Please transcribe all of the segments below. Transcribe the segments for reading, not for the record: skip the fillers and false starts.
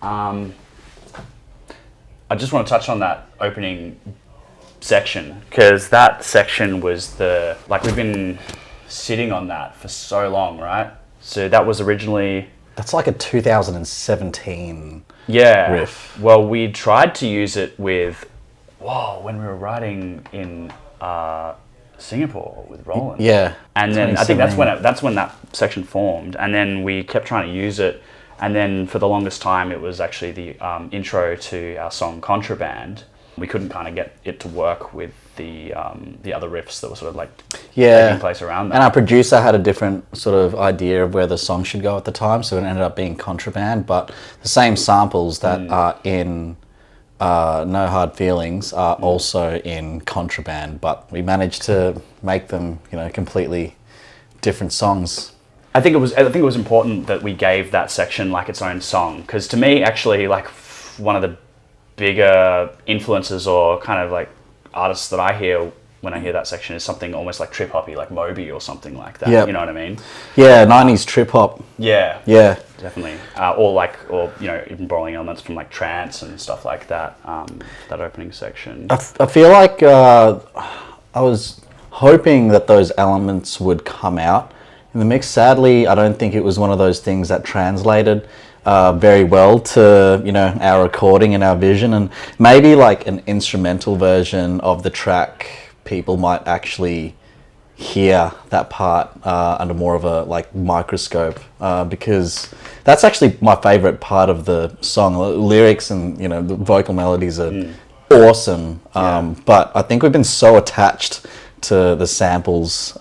I just want to touch on that opening section, because that section was we've been sitting on that for so long, right? So that was originally... That's like a 2017 riff. Well, we tried to use it with, when we were writing in Singapore with Roland. Yeah. And then I think that's when that section formed, and then we kept trying to use it, and then for the longest time it was actually the intro to our song Contraband. We couldn't kind of get it to work with the other riffs that were sort of like taking place around that. And our producer had a different sort of idea of where the song should go at the time, so it ended up being Contraband, but the same samples that are in No Hard Feelings are also in Contraband, but we managed to make them, completely different songs. I think it was important that we gave that section like its own song, because to me, actually, like one of the bigger influences or kind of like artists that I hear when I hear that section is something almost like trip hoppy, like Moby or something like that. Yep. You know what I mean? Yeah, 90s trip hop. Yeah. Yeah. Definitely. Or even borrowing elements from like trance and stuff like that. That opening section. I feel like I was hoping that those elements would come out in the mix. Sadly, I don't think it was one of those things that translated very well to our recording and our vision, and maybe like an instrumental version of the track, people might actually hear that part under more of a like microscope, because that's actually my favorite part of the song. The lyrics and the vocal melodies are awesome, but I think we've been so attached to the samples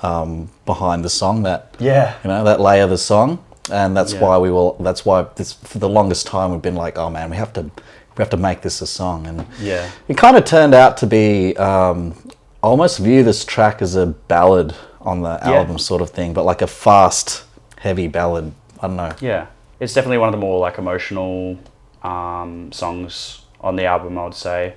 behind the song that that layer the song. And that's why for the longest time we've been like, oh man, we have to make this a song. And it kind of turned out to be, I almost view this track as a ballad on the album sort of thing, but like a fast, heavy ballad. I don't know. Yeah, it's definitely one of the more like emotional songs on the album, I would say.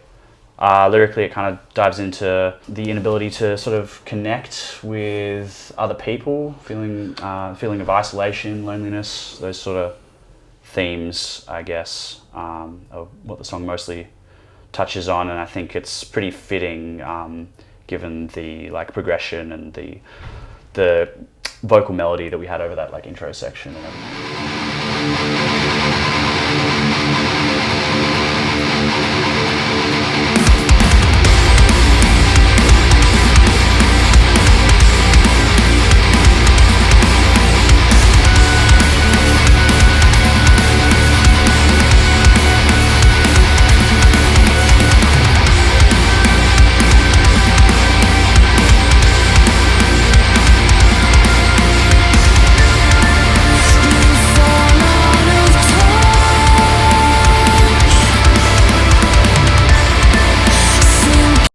Lyrically, it kind of dives into the inability to sort of connect with other people, feeling of isolation, loneliness, those sort of themes, I guess, of what the song mostly touches on. And I think it's pretty fitting, given the like progression and the vocal melody that we had over that like intro section and everything.